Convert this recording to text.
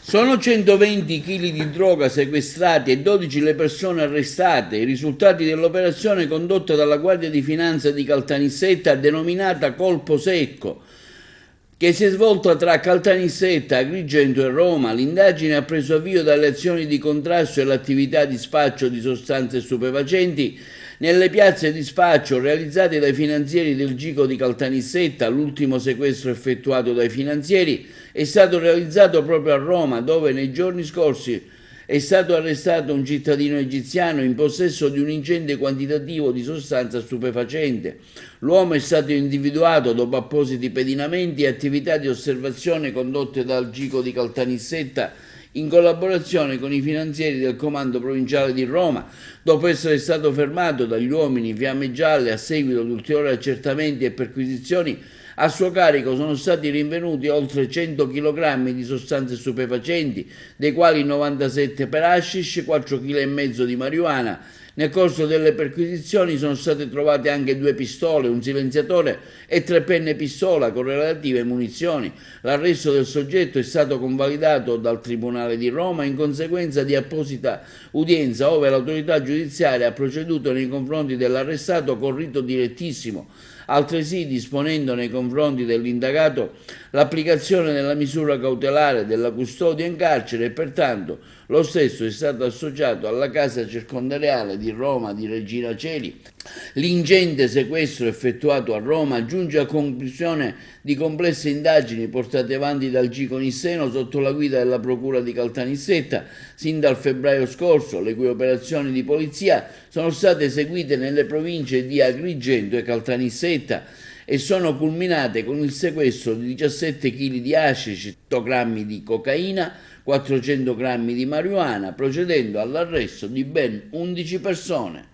Sono 120 kg di droga sequestrati e 12 le persone arrestate, i risultati dell'operazione condotta dalla Guardia di Finanza di Caltanissetta denominata Colpo Secco, che si è svolta tra Caltanissetta, Agrigento e Roma. L'indagine ha preso avvio dalle azioni di contrasto e l'attività di spaccio di sostanze stupefacenti nelle piazze di spaccio realizzate dai finanzieri del GICO di Caltanissetta. L'ultimo sequestro effettuato dai finanzieri è stato realizzato proprio a Roma, dove nei giorni scorsi è stato arrestato un cittadino egiziano in possesso di un ingente quantitativo di sostanza stupefacente. L'uomo è stato individuato dopo appositi pedinamenti e attività di osservazione condotte dal GICO di Caltanissetta in collaborazione con i finanzieri del Comando Provinciale di Roma. Dopo essere stato fermato dagli uomini Fiamme Gialle a seguito di ulteriori accertamenti e perquisizioni, a suo carico sono stati rinvenuti oltre 100 kg di sostanze stupefacenti, dei quali 97 per hashish, 4,5 kg di marijuana. Nel corso delle perquisizioni sono state trovate anche 2 pistole, un silenziatore e 3 penne pistola con relative munizioni. L'arresto del soggetto è stato convalidato dal Tribunale di Roma in conseguenza di apposita udienza, ove l'autorità giudiziaria ha proceduto nei confronti dell'arrestato con rito direttissimo, altresì disponendo nei confronti dell'indagato l'applicazione della misura cautelare della custodia in carcere e pertanto lo stesso è stato associato alla casa circondariale di Roma di Regina Coeli. L'ingente sequestro effettuato a Roma giunge a conclusione di complesse indagini portate avanti dal GICO Nisseno sotto la guida della Procura di Caltanissetta sin dal febbraio scorso, le cui operazioni di polizia sono state eseguite nelle province di Agrigento e Caltanissetta e sono culminate con il sequestro di 17 kg di hashish, 100 grammi di cocaina, 400 grammi di marijuana, procedendo all'arresto di ben 11 persone.